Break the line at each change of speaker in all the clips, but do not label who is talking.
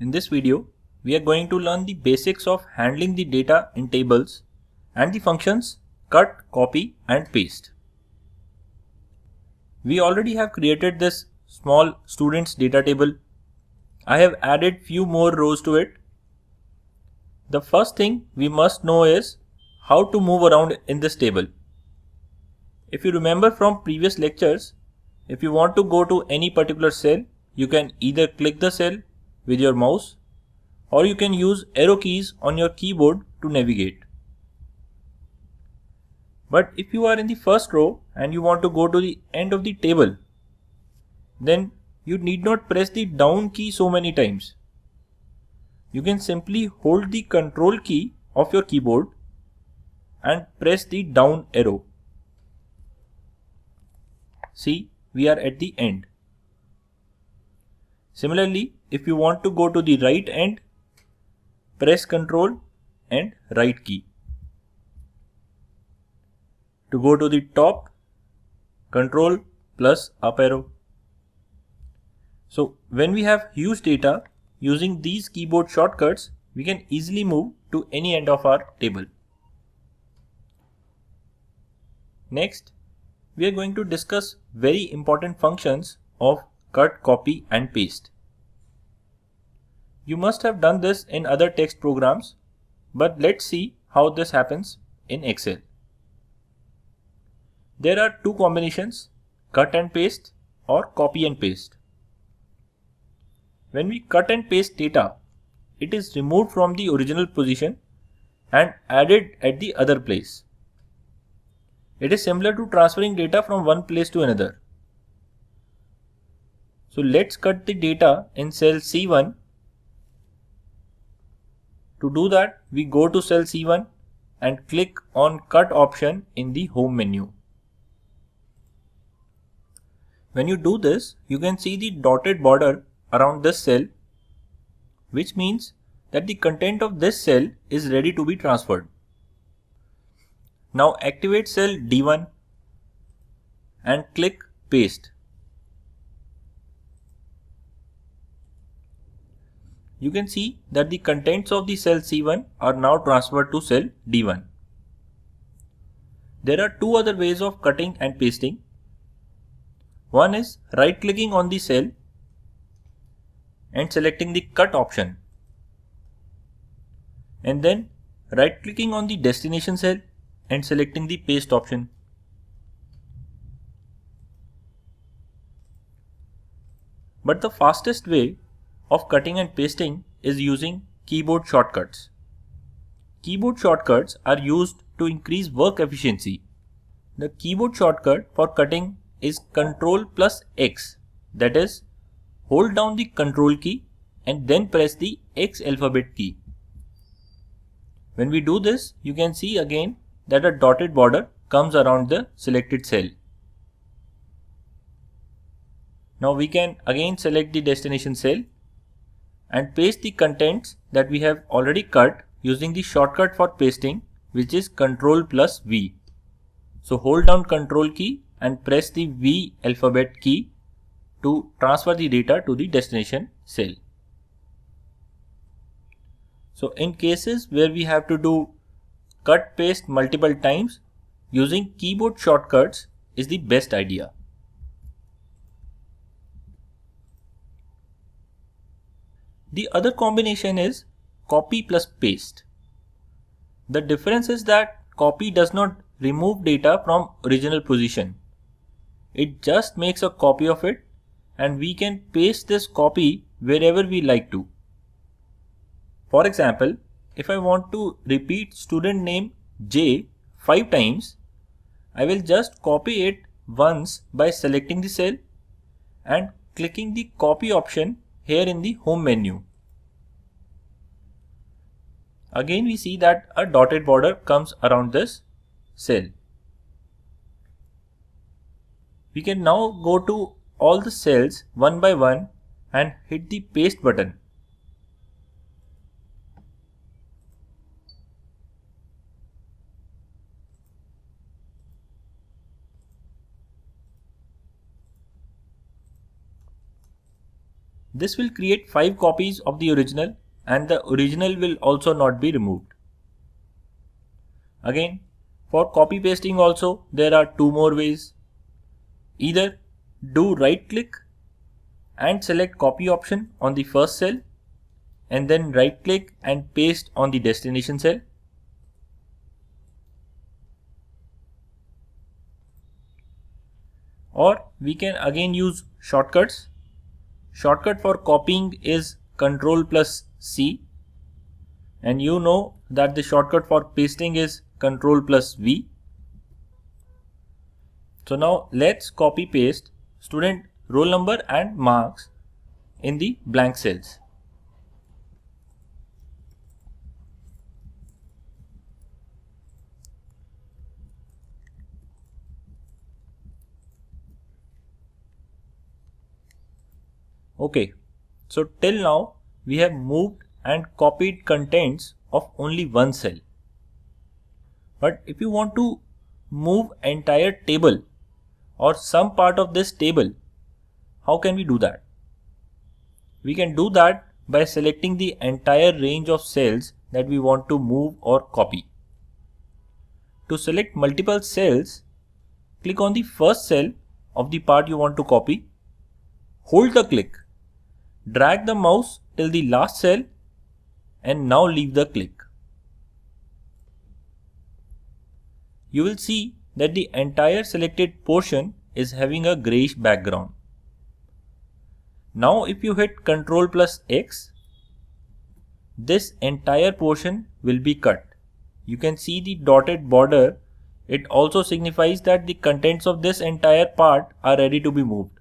In this video, we are going to learn the basics of handling the data in tables and the functions cut, copy and paste. We already have created this small students data table. I have added few more rows to it. The first thing we must know is how to move around in this table. If you remember from previous lectures, if you want to go to any particular cell, you can either click the cell with your mouse or you can use arrow keys on your keyboard to navigate. But if you are in the first row and you want to go to the end of the table, then you need not press the down key so many times. You can simply hold the control key of your keyboard and press the down arrow. See, we are at the end. Similarly, if you want to go to the right end, press Ctrl and right key. To go to the top, Ctrl plus up arrow. So when we have huge data, using these keyboard shortcuts, we can easily move to any end of our table. Next, we are going to discuss very important functions of cut, copy and paste. You must have done this in other text programs, but let's see how this happens in Excel. There are two combinations, cut and paste or copy and paste. When we cut and paste data, it is removed from the original position and added at the other place. It is similar to transferring data from one place to another. So let's cut the data in cell C1. To do that, we go to cell C1 and click on cut option in the home menu. When you do this, you can see the dotted border around this cell, which means that the content of this cell is ready to be transferred. Now activate cell D1 and click paste. You can see that the contents of the cell C1 are now transferred to cell D1. There are two other ways of cutting and pasting. One is right clicking on the cell and selecting the cut option, and then right clicking on the destination cell and selecting the paste option. But the fastest way of cutting and pasting is using keyboard shortcuts. Keyboard shortcuts are used to increase work efficiency. The keyboard shortcut for cutting is Ctrl plus X, that is, hold down the Control key and then press the X alphabet key. When we do this, you can see again that a dotted border comes around the selected cell. Now we can again select the destination cell and paste the contents that we have already cut using the shortcut for pasting, which is Ctrl plus V. So hold down Control key and press the V alphabet key to transfer the data to the destination cell. So in cases where we have to do cut paste multiple times, using keyboard shortcuts is the best idea. The other combination is copy plus paste. The difference is that copy does not remove data from original position. It just makes a copy of it and we can paste this copy wherever we like to. For example, if I want to repeat student name J 5 times, I will just copy it once by selecting the cell and clicking the copy option here in the home menu. Again we see that a dotted border comes around this cell. We can now go to all the cells one by one and hit the paste button. This will create 5 copies of the original and the original will also not be removed. Again, for copy pasting also there are 2 more ways. Either do right click and select copy option on the first cell and then right click and paste on the destination cell. Or we can again use shortcuts. Shortcut for copying is Ctrl+C, and you know that the shortcut for pasting is Ctrl+V. So now let's copy paste student roll number and marks in the blank cells. Okay, so till now we have moved and copied contents of only one cell. But if you want to move entire table or some part of this table, how can we do that? We can do that by selecting the entire range of cells that we want to move or copy. To select multiple cells, click on the first cell of the part you want to copy, hold the click, drag the mouse till the last cell and now leave the click. You will see that the entire selected portion is having a grayish background. Now if you hit Ctrl+X, this entire portion will be cut. You can see the dotted border. It also signifies that the contents of this entire part are ready to be moved.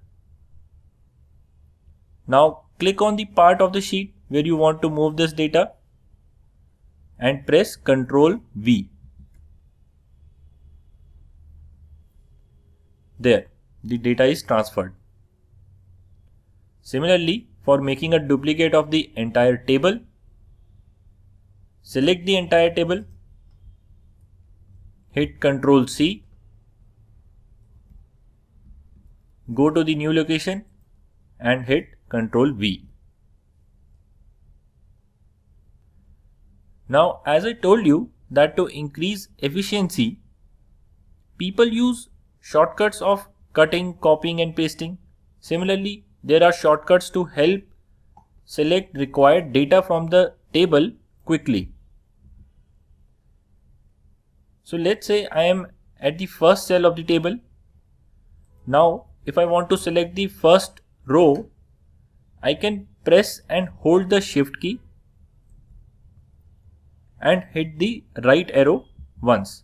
Now click on the part of the sheet where you want to move this data and press Ctrl+V. There, the data is transferred. Similarly, for making a duplicate of the entire table, select the entire table, hit Ctrl+C, go to the new location and hit Ctrl+V. Now, as I told you that to increase efficiency, people use shortcuts of cutting, copying and pasting. Similarly, there are shortcuts to help select required data from the table quickly. So let's say I am at the first cell of the table. Now if I want to select the first row, I can press and hold the shift key and hit the right arrow once.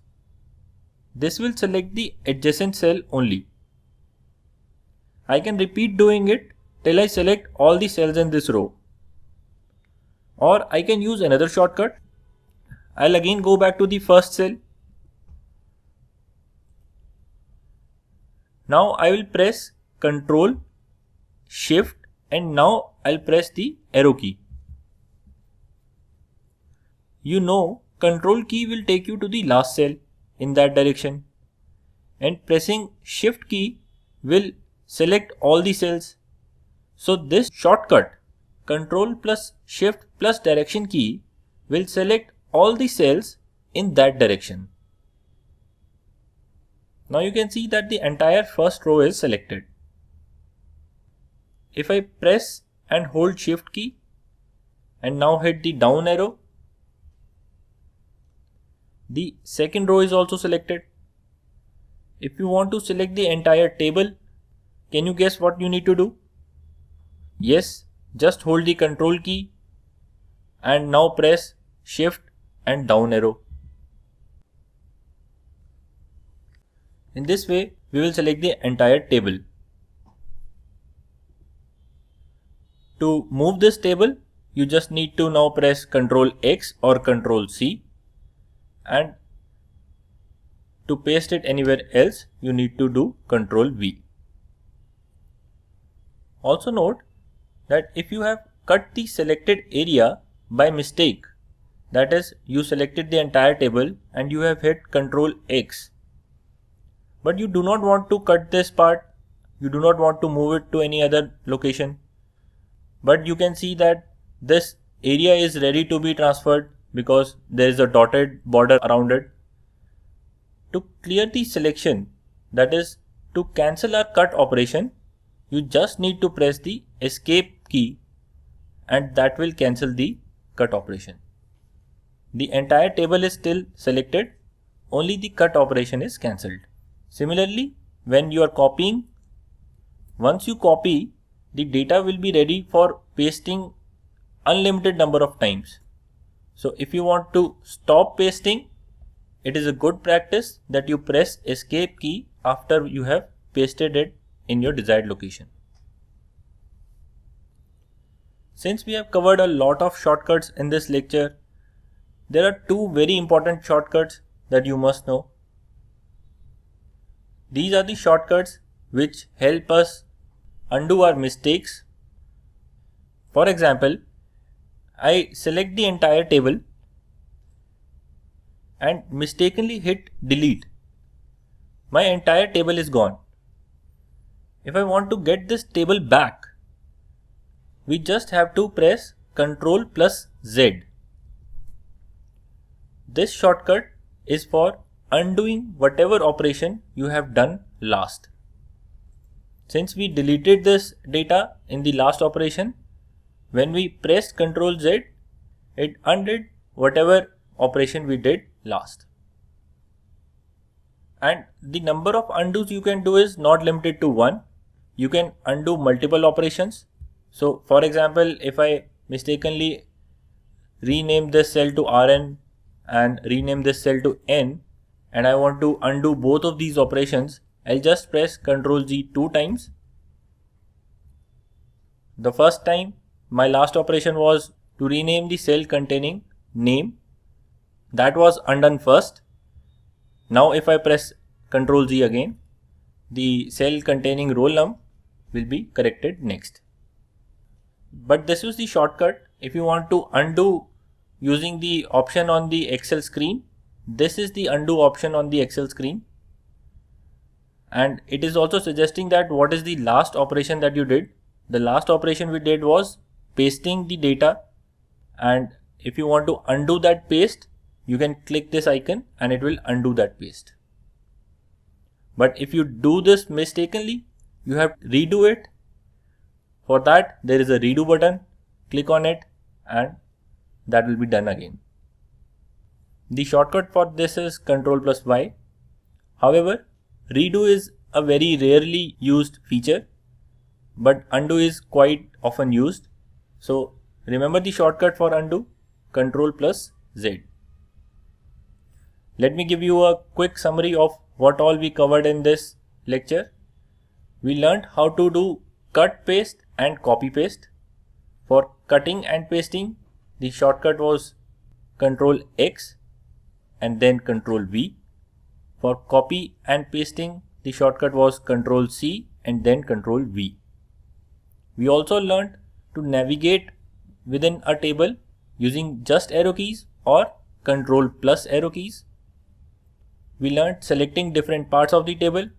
This will select the adjacent cell only. I can repeat doing it till I select all the cells in this row. Or I can use another shortcut. I'll again go back to the first cell. Now I will press Ctrl, Shift and now I'll press the arrow key. You know, Control key will take you to the last cell in that direction, and pressing Shift key will select all the cells. So this shortcut, Control plus Shift plus direction key, will select all the cells in that direction. Now you can see that the entire first row is selected. If I press and hold Shift key and now hit the down arrow, the second row is also selected. If you want to select the entire table, can you guess what you need to do? Yes, just hold the Control key and now press Shift and down arrow. In this way, we will select the entire table. To move this table, you just need to now press Ctrl X or Ctrl C, and to paste it anywhere else, you need to do Ctrl V. Also note that if you have cut the selected area by mistake, that is, you selected the entire table and you have hit Ctrl X, but you do not want to cut this part, you do not want to move it to any other location, but you can see that this area is ready to be transferred because there is a dotted border around it. To clear the selection, that is to cancel our cut operation, you just need to press the escape key and that will cancel the cut operation. The entire table is still selected, only the cut operation is cancelled. Similarly, when you are copying, once you copy, the data will be ready for pasting unlimited number of times. So if you want to stop pasting, it is a good practice that you press escape key after you have pasted it in your desired location. Since we have covered a lot of shortcuts in this lecture, there are two very important shortcuts that you must know. These are the shortcuts which help us undo our mistakes. For example, I select the entire table and mistakenly hit delete. My entire table is gone. If I want to get this table back, we just have to press Ctrl plus Z. This shortcut is for undoing whatever operation you have done last. Since we deleted this data in the last operation, when we pressed Ctrl Z, it undid whatever operation we did last. And the number of undos you can do is not limited to one. You can undo multiple operations. So for example, if I mistakenly rename this cell to Rn and rename this cell to N, and I want to undo both of these operations, I'll just press Ctrl Z 2 times. The first time, my last operation was to rename the cell containing name. That was undone first. Now if I press Ctrl Z again, the cell containing roll num will be corrected next. But this was the shortcut. If you want to undo using the option on the Excel screen, this is the undo option on the Excel screen. And it is also suggesting that what is the last operation that you did. The last operation we did was pasting the data, and if you want to undo that paste, you can click this icon and it will undo that paste. But if you do this mistakenly, you have to redo it. For that, there is a redo button. Click on it and that will be done again. The shortcut for this is Ctrl plus Y. However, redo is a very rarely used feature, but undo is quite often used. So remember the shortcut for undo, Ctrl plus Z. Let me give you a quick summary of what all we covered in this lecture. We learned how to do cut, paste and copy paste. For cutting and pasting, the shortcut was Ctrl X and then Ctrl V. For copy and pasting, the shortcut was Ctrl C and then Ctrl V. We also learned to navigate within a table using just arrow keys or Ctrl plus arrow keys. We learned selecting different parts of the table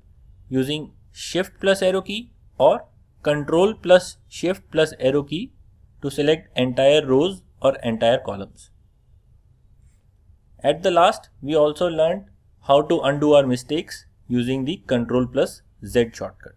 using Shift plus arrow key or Ctrl plus Shift plus arrow key to select entire rows or entire columns. At the last, we also learned how to undo our mistakes using the Ctrl plus Z shortcut.